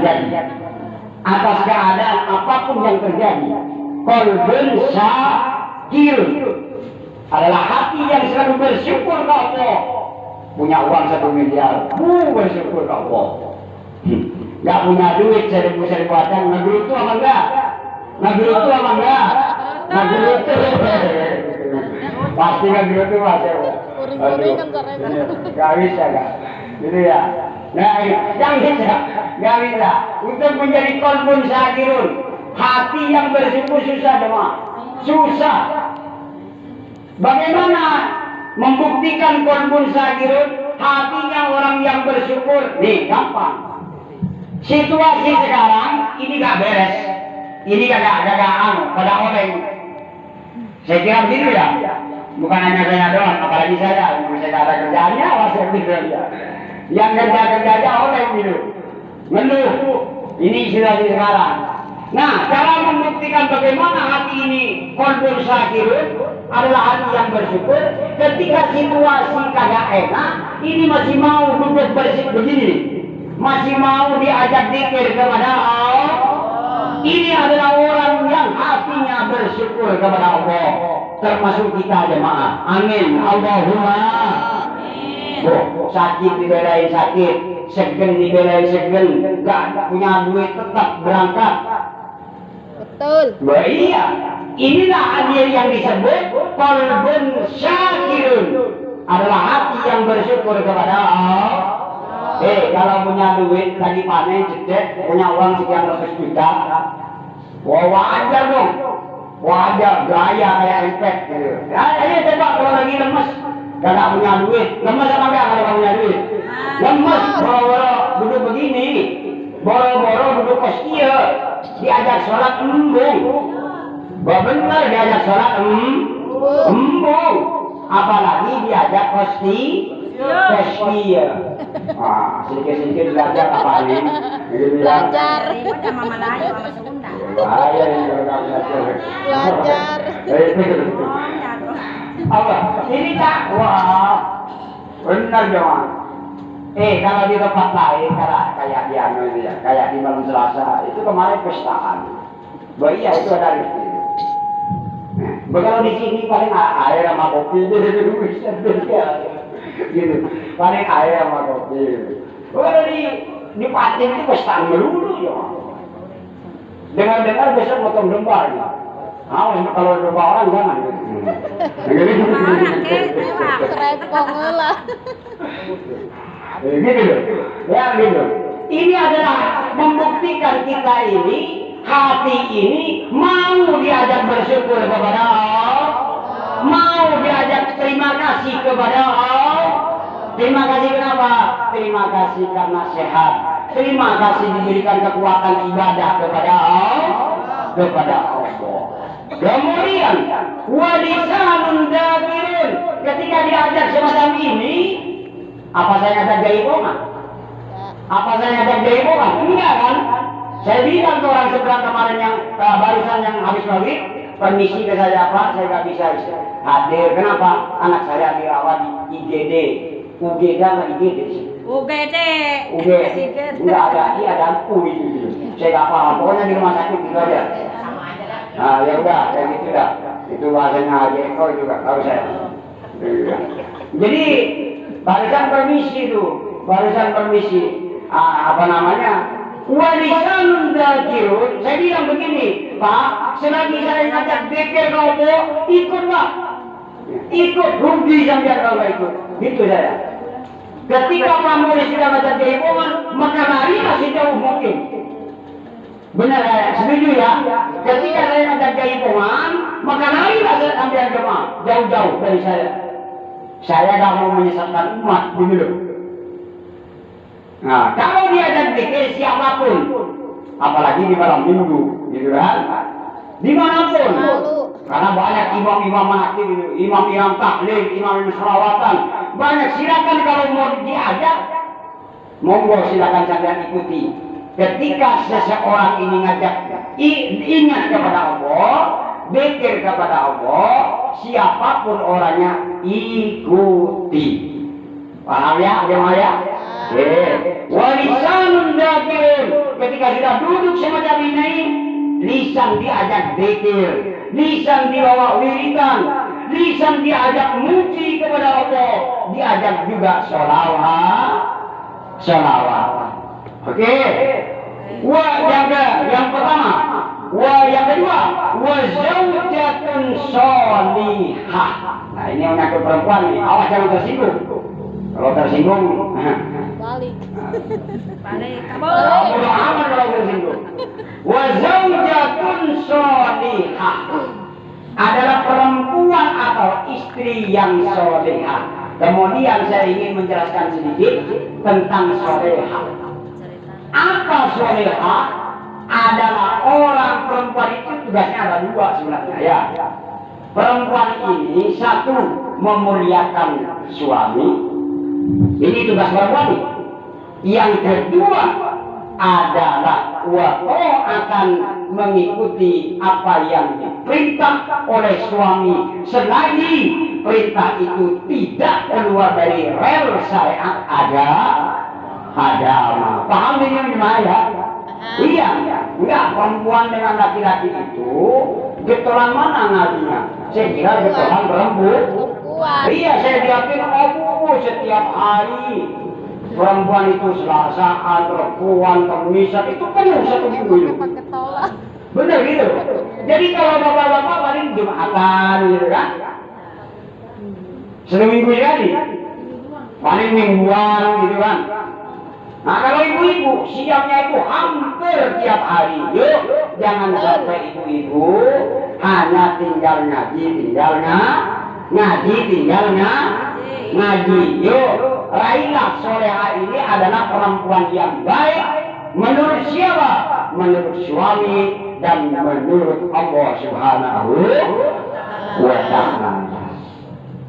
terjadi, atas keadaan apapun yang terjadi, qalbun syakir adalah hati yang selalu bersyukur ke Allah. Punya uang 1 miliar, bersyukur ke Allah. Gak punya duit 1.000 acan, ngegerutu apa enggak? Ngegerutu apa enggak? Ngegerutu. Pasti ngegerutu mas ya. Gak bisa gak? Gitu ya. Nah, gak bisa. Untuk menjadi qalbun syakirun, hati yang bersyukur susah demang. Susah. Bagaimana membuktikan qalbun syakirun, hatinya orang yang bersyukur? Nih, gampang. Situasi sekarang ini gak beres, ini gak pada oleng. Saya kira begitu ya, bukan hanya saya doang, apalagi saya ada kerjaannya, awas saya kerja. Yang kerja oleng gitu, ngeluh. Ini situasi sekarang. Nah, cara membuktikan bagaimana hati ini qalbun syakirun adalah hati yang bersyukur. Ketika situasi kagak enak, ini masih mau duduk bersih begini nih. Masih mau diajak zikir kepada Allah. Ini adalah orang yang hatinya bersyukur kepada Allah, termasuk kita jemaah. Amin. Allahumma amin. Sakit dibelain sakit, segen dibelain segen, gak punya duit tetap berangkat. Betul. Iya. Inilah hadir yang disebut qalbun syakirun, adalah hati yang bersyukur kepada Allah. Kalau punya duit lagi panen cedek, punya uang sekian ratus juta, wajar dong, wajar gaya kayak empet gitu. Ayo coba kalau lagi lemes, gak punya duit, lemes apa enggak kalau punya duit? Lemes, boro-boro duduk begini, boro-boro duduk poskia, diajak sholat embung, bener diajak sholat embung, apalagi diajak poskia. Wah, sedikit-sedikit belajar apa ini? Belajar. Sama Melayu sama Sunda. Belajar. Apa? Ini dakwah. Benar dong. Kalau di tempat lain, kayak di anu itu ya, kayak di malam Selasa, itu kemarin pestaan. Iya itu ada itu. Kalau di sini paling air sama kopi gitu, paling air sama kopi. Kalau di Patin itu pestaan melulu ya. Dengar-dengar besok motong domba ya. Kalau domba orang jangan. Repong lah. Gitu loh. Ya gitu. Ini adalah membuktikan kita ini, hati ini mau diajak bersyukur kepada Allah, mau diajak terima kasih kepada Allah. Terima kasih kenapa? Terima kasih karena sehat. Terima kasih diberikan kekuatan ibadah kepada Allah, kepada Allah. Kemudian walisanun dzakirun, ketika diajak semacam ini, apa saya ngajak jaipongan? Apa saya ngajak jaipongan? Enggak kan? Saya bilang ke orang seberang kemarin yang barusan yang habis maghrib, permisi ke saya Pak, saya nggak bisa hadir. Kenapa? Anak saya dirawat di IGD. UGD sama IGD sih? UGD. Enggak ada, ada U itu. Saya nggak paham. Pokoknya di rumah sakit gitu aja. Nah ya udah, kayak gitu dah. Itu bahasanya Eko juga tahu saya. Jadi barisan permisi itu, barisan permisi. Apa namanya? Walisanun dzakirun. Saya bilang begini, Pak, selagi saya ngajak zikir kau ikutlah. Ikut, rugi sampai kalau nggak ikut. Gitu saya. Ketika kamu sudah ngajak jaipongan, maka larilah sejauh mungkin. Benar saya, setuju ya. Ketika saya ngajak jaipongan, maka larilah ambil jemaah jauh-jauh dari saya. Saya nggak mau menyesatkan umat dulu. Nah, kalau diajak zikir siapapun, apalagi di malam minggu, gitu kan? Dimanapun, karena banyak imam-imam aktif itu, imam-imam taklim, imam-imam selawatan, banyak. Silakan kalau mau diajak, monggo silakan kalian ikuti. Ketika seseorang ini ngajak ingat kepada Allah, zikir kepada Allah, siapapun orangnya ikuti. Paham ya, jemaah ya? Walisanun dzakirun, ketika sudah duduk semacam ini, lisan diajak zikir, lisan dibawa wiridan, lisan diajak muji kepada Allah, diajak juga sholawat. Oke. Yang pertama, yang kedua, wa zaujatun sholihah. Nah, ini menyangkut perempuan nih. Awas jangan tersinggung. Kalau tersinggung, Balik. Balik. bodo amat kalau tersinggung. Wa zaujatun sholihah adalah perempuan atau istri yang sholihah. Kemudian saya ingin menjelaskan sedikit tentang sholihah. Apa sholihah? Adalah orang perempuan itu tugasnya ada dua sebenarnya ya. Perempuan ini satu memuliakan suami. Ini tugas perempuan ini. Yang kedua adalah akan mengikuti apa yang diperintah oleh suami selagi perintah itu tidak keluar dari rel syariat agama. Paham ini ya? Iya, enggak, perempuan dengan laki-laki itu getolan mana ngajinya? Saya kira getolan perempuan. Iya, saya yakin setiap hari perempuan itu Selasaan, Rebuan, Kemisan itu penuh satu minggu itu. Bener gitu. Jadi kalau bapak-bapak paling Jumatan gitu kan? Seminggu sekali. Paling mingguan gitu kan? Nah kalau ibu-ibu siapnya itu hampir tiap hari. Yuk, jangan sampai ibu-ibu hanya tinggal ngaji, ngaji. Yuk, railah solehah ini adalah perempuan yang baik menurut siapa? Menurut suami dan menurut Allah Subhanahu wa Ta'ala.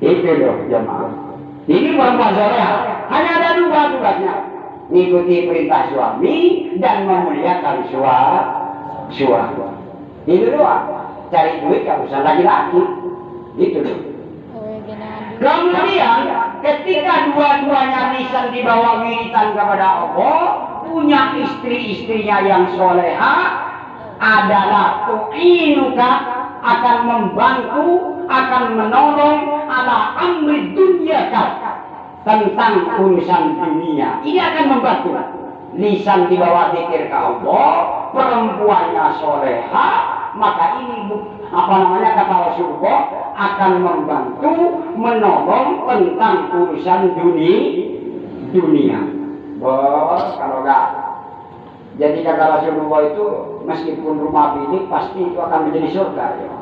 Itu loh jemaah. Ini perempuan solehah. Hanya ada dua tugasnya. Mengikuti perintah suami dan memuliakan suami. Itu doang. Cari duit gak usah laki-laki. Itu loh. Kemudian ketika dua-duanya lisan dibawa wiridan kepada Allah, punya istri-istrinya yang soleha adalah tu'inuka, akan membantu, akan menolong ala amri dunyaka, tentang urusan dunia. Ini akan membantu. Lisan dibawa zikir ke Allah, perempuannya soleha, maka ini kata Rasulullah akan membantu, menolong tentang urusan dunia. Bos, kalau enggak. Jadi kata Rasulullah itu meskipun rumah bilik pasti itu akan menjadi surga ya.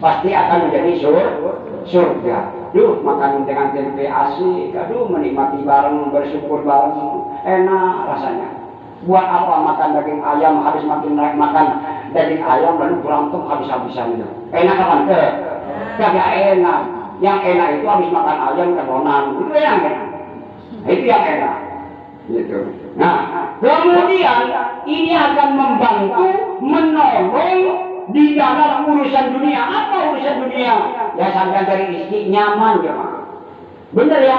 Pasti akan menjadi surga. Duh, makan dengan tempe asik, aduh menikmati bareng, bersyukur bareng, enak rasanya. Buat apa makan daging ayam, habis makan daging ayam lalu berantem habis-habisan itu. Enak apa enggak? Kagak enak. Yang enak itu habis makan ayam kebonan, itu yang enak. Itu yang enak. Gitu. Nah, kemudian ini akan membantu, menolong di dalam urusan dunia. Apa urusan dunia? Ya sampai dari istri nyaman ya. Bener ya?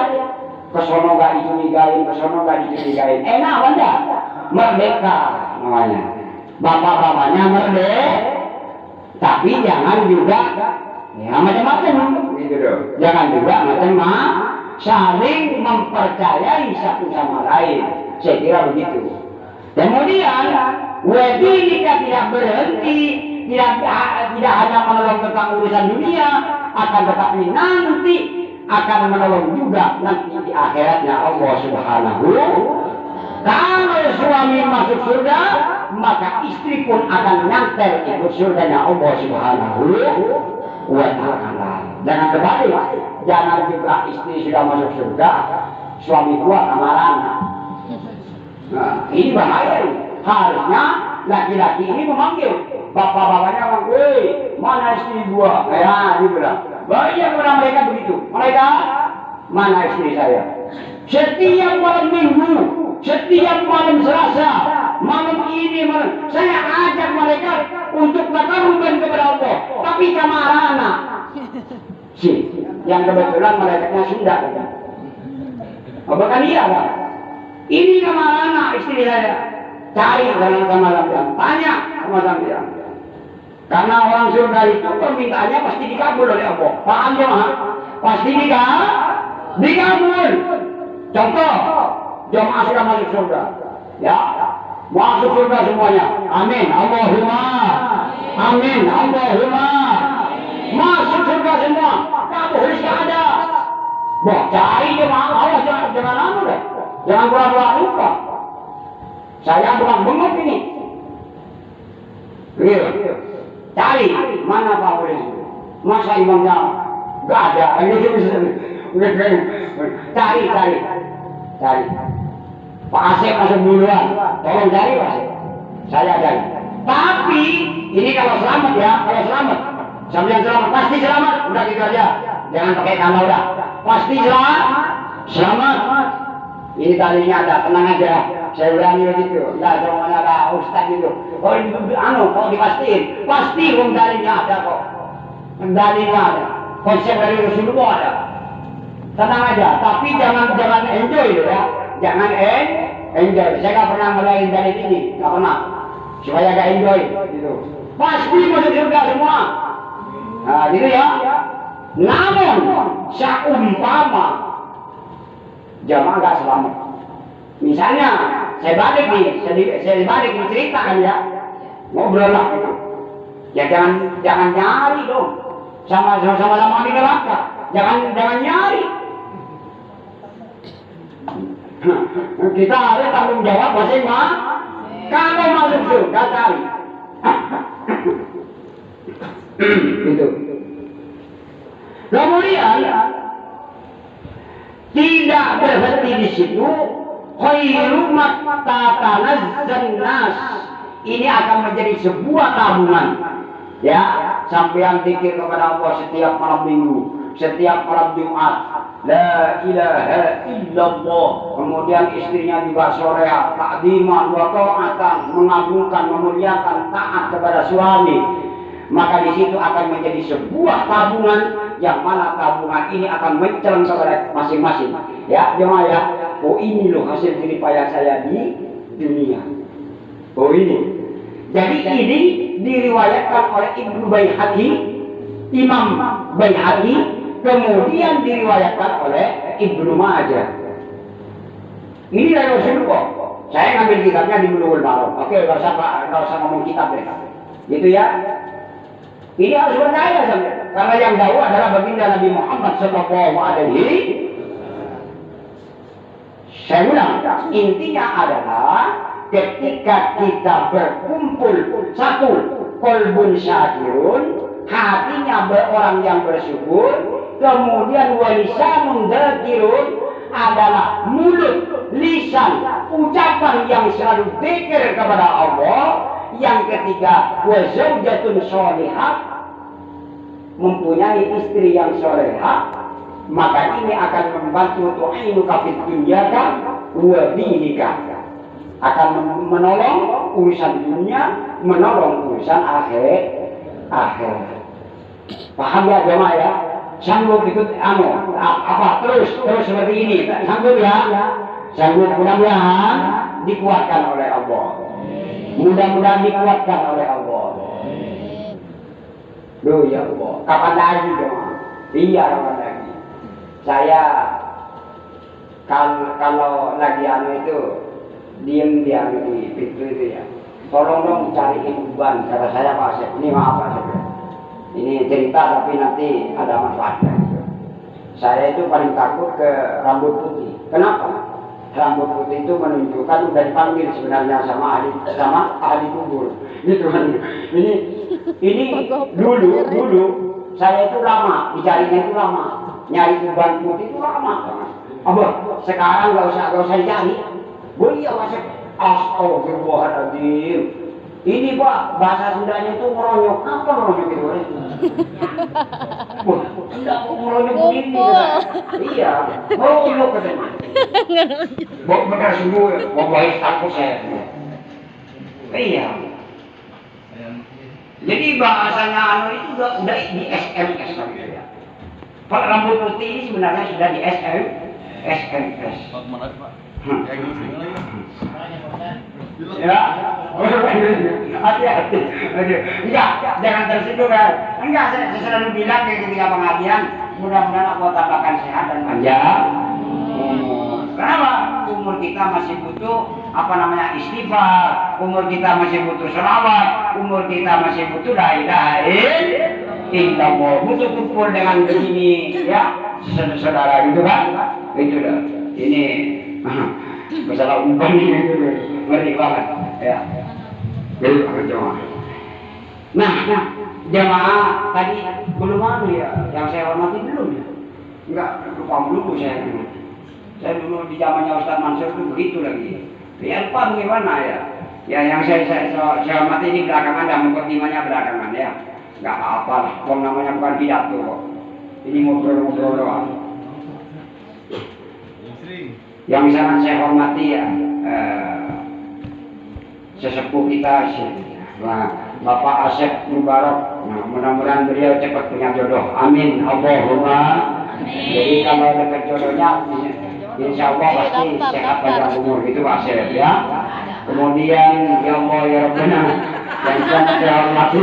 Kesono gak dicurigain, kesono gak dicurigain. Enak apa enggak? Merdeka namanya. Bapak-bapaknya merdeka. Tapi jangan juga ya macam-macam gitu dong. Jangan juga macam-macam saling mempercayai satu sama lain. Saya kira begitu. Kemudian jika tidak berhenti, tidak hanya menolong tentang urusan dunia, akan tetapi nanti akan menolong juga nanti di akhiratnya Allah Subhanahu. Kalau suami masuk surga, maka istri pun akan nyantel ikut surganya Allah Subhanahu wa Ta'ala. Jangan kebalik, jangan juga istri sudah masuk surga, suami keluar kamaran. Nah, ini bahaya. Harusnya laki-laki ini memanggil bapak-bapaknya, woi, mana istri gua? Ya, dia bilang. Banyak orang mereka begitu. Mereka, mana istri saya? Setiap malam minggu, setiap malam Selasa, malam ini, saya ajak mereka untuk takarruban kepada Allah. Tapi kamarana. Yang kebetulan mereka Sunda. Bukan iya, Pak. Ini kamarana istri saya. Cari sama sampean, tanya sama sampean. Karena orang surga itu permintaannya pasti dikabul oleh Allah. Paham jemaah? Pasti dikabul. Contoh, jemaah sudah masuk surga. Ya, masuk surga semuanya. Amin. Allahumma. Amin. Allahumma. Masuk surga semua. Kabul ada. Wah, cari jemaah Allah, jangan anu deh. Jangan pura-pura lupa. Saya bukan bengok ini. Real. Cari mana Pak Polisi? Masa imamnya nggak ada? Cari. Pak Asep masuk duluan. Tolong cari Pak Asep. Saya cari. Tapi ini kalau selamat ya, kalau selamat. Sambil selamat, pasti selamat. Udah gitu aja. Jangan pakai kalau udah. Pasti selamat. Ini talinya ada, tenang aja. Saya berani begitu. Enggak semuanya ada ustaz gitu. Oh ini kalau dipastiin, pasti talinya ada kok. Talinya ada. Konsep dari Rasulullah ada. Tenang aja. Tapi jangan enjoy ya. Jangan enjoy. Saya nggak pernah ngelain dari ini, nggak pernah. Supaya nggak enjoy gitu. Pasti masuk surga semua. Nah gitu ya. Namun seumpama jamaah nggak selamat. Misalnya saya balik ceritakan ya, ngobrol lah gitu. Ya jangan nyari dong, sama-sama di neraka. Jangan nyari. Kita harus tanggung jawab masing-masing. Kalau masuk surga cari. Gitu. Kemudian tidak berhenti di situ. Khairu matatanazzan nas. Ini akan menjadi sebuah tabungan. Ya, sampai zikir kepada Allah setiap malam minggu, setiap malam Jumat. La ilaha illallah. Kemudian istrinya juga soreha, takdiman wa ta'atan, mengagungkan, memuliakan, taat kepada suami. Maka di situ akan menjadi sebuah tabungan yang mana tabungan ini akan menceleng kepada masing-masing. Ya, jemaah ya. Oh ini loh hasil jeripaya saya di dunia. Oh ini. Jadi ini diriwayatkan oleh Ibnu Baihaqi, Imam Baihaqi, kemudian diriwayatkan oleh Ibnu Majah. Ini dari Rasulullah. Saya ngambil kitabnya di Bulughul Maram. Oke, nggak usah ngomong kitab deh. Gitu ya. Ini harus percaya sampai. Karena yang tahu adalah baginda Nabi Muhammad SAW. Saya ulang, intinya adalah ketika kita berkumpul satu, qalbun syakirun, hatinya orang yang bersyukur, kemudian walisanun dzakirun adalah mulut, lisan, ucapan yang selalu dzikir kepada Allah. Yang ketiga, wa zaujatun sholihah, mempunyai istri yang sholihah, maka ini akan membantu tu'inuka fid dunyaka wa dinika, akan menolong urusan dunia, menolong urusan akhir. Paham ya jemaah ya? Sanggup ikut terus seperti ini, sanggup ya? Sanggup, mudah-mudahan dikuatkan oleh Allah. Mudah-mudahan dikuatkan oleh Allah. Duh ya Allah, kapan lagi dong? Iya, kapan lagi? Saya kalau lagi itu diem di pintu itu ya. Tolong dong cariin uban, kata saya Pak Asep. Ini maaf Pak Asep. Ini cerita tapi nanti ada manfaatnya. Saya itu paling takut ke rambut putih. Kenapa? Rambut putih itu menunjukkan udah dipanggil sebenarnya sama ahli kubur. Gitu kan. Ini dulu saya itu lama, dicarinya itu lama. Nyari uban putih itu lama. Abah, sekarang gak usah dicari. Boleh ya Mas. Astagfirullahaladzim. Ini Pak, bahasa Sundanya itu meronyok. Apa meronyok itu? Wah, tidak mau meronyok begini. Iya, meronyok katanya. Benar sungguh, mau baik takut saya. Iya. Jadi bahasanya itu udah di SMS ya. Pak rambut putih ini sebenarnya sudah di SMS. Ya, hati-hati. Enggak, jangan tersinggung kan. Enggak, saya selalu bilang ketika pengajian, mudah-mudahan Allah tambahkan sehat dan panjang. Kenapa? Umur kita masih butuh istighfar, umur kita masih butuh selawat, umur kita masih butuh la ilaha illallah, butuh kumpul dengan begini, ya, saudara gitu kan? Itu dah. Ini masalah umpan ini ngeri banget, ya. Jadi jemaah. Nah, jemaah tadi belum anu ya, yang saya hormati belum ya. Enggak, lupa dulu saya. Saya dulu di zamannya Ustaz Mansur itu begitu lagi. Ya lupa bagaimana ya. Ya yang saya hormati ini belakangan dan mukadimahnya belakangan ya. Enggak apa-apa lah, wong namanya bukan pidato kok. Ini ngobrol-ngobrol doang. Yang sangat saya hormati ya sesepuh kita Bapak Asep Mubarak. Nah, mudah-mudahan beliau cepat punya jodoh. Amin. Allahumma. Jadi kalau dekat jodohnya insya Allah pasti sehat panjang umur itu Pak Asep ya. Kemudian ya Allah ya Rabbana yang sangat saya hormati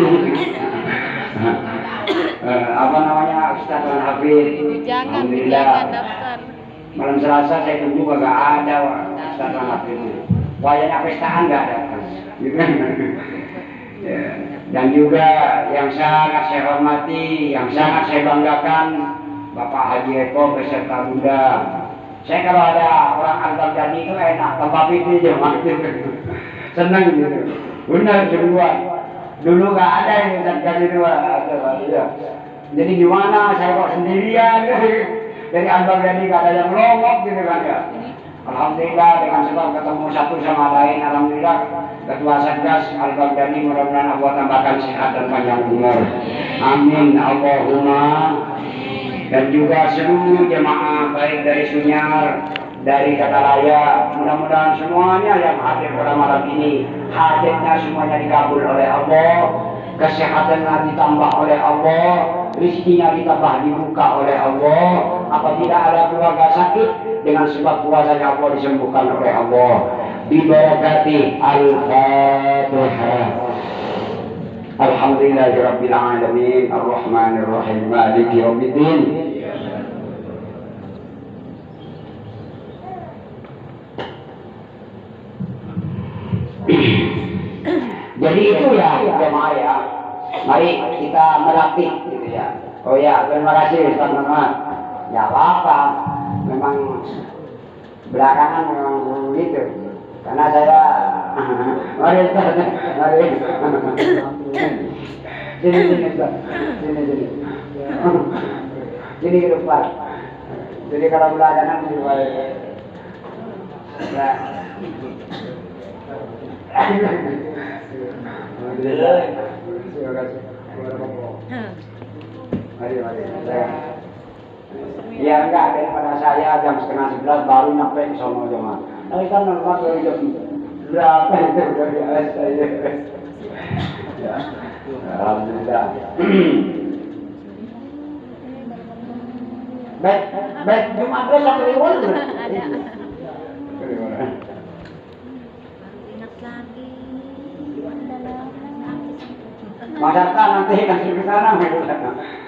Ustaz Wan Hafid. Alhamdulillah. Malam Selasa saya tunggu gak ada Ustaz Wan Hafid. Wayanya pestaan gak ada. Dan juga yang sangat saya hormati, yang sangat saya banggakan Bapak Haji Eko beserta Bunda. Saya kalau ada orang Al-Baghdadi itu enak, tempat itu aja makin senang gitu. Benar kedua. Dulu nggak ada yang Al-Baghdadi itu ada. Jadi gimana saya kok sendirian dari Al-Baghdadi nggak ada yang melongok gitu kan ya. Alhamdulillah dengan sebab ketemu satu sama lain, alhamdulillah Ketua Satgas Al-Baghdadi mudah-mudahan Allah tambahkan sehat dan panjang umur. Amin Allahumma. Dan juga seluruh jemaah baik dari Sunyar, dari Katalaya, mudah-mudahan semuanya yang hadir pada malam ini hajatnya semuanya dikabul oleh Allah, kesehatannya ditambah oleh Allah, rezekinya ditambah dibuka oleh Allah. Apabila ada keluarga sakit, dengan sebab kuasanya Allah disembuhkan oleh Allah. Bibarakati Al-Fatihah. Alhamdulillahirabbil alamin arrahmanir rahim maliki yaumiddin. Jadi itu ya jemaah ya. Mari kita melatih gitu ya. Oh ya, terima kasih Ustaz Muhammad. Ya apa-apa. Memang belakangan memang begitu. Karena saya mari Ustaz, mari. Sini Ustaz. Sini. Sini ke depan. Jadi kalau belakangan di bawah. Ya. Terima kasih. Mari. Ya enggak, daripada saya jam 10:30 baru nyampe ke sono jemaah. Tapi kan normal dari jam berapa itu udah biasa ya. Ya. Alhamdulillah. Baik, Jumat besok kliwon. Ada. Ingat lagi. Masyarakat nanti kasih ke sana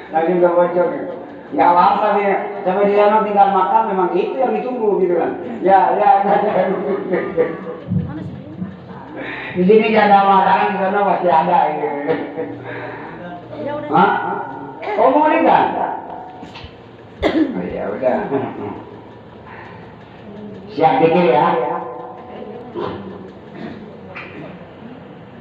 lagi nggak bocor. Ya apa nih, sampai di sana tinggal makan memang itu yang ditunggu gitu kan. Ya. Di sini gak ada makanan, di sana pasti ada gitu. Hah? Oh mau nikah? Oh, ya udah. Siap dikit ya.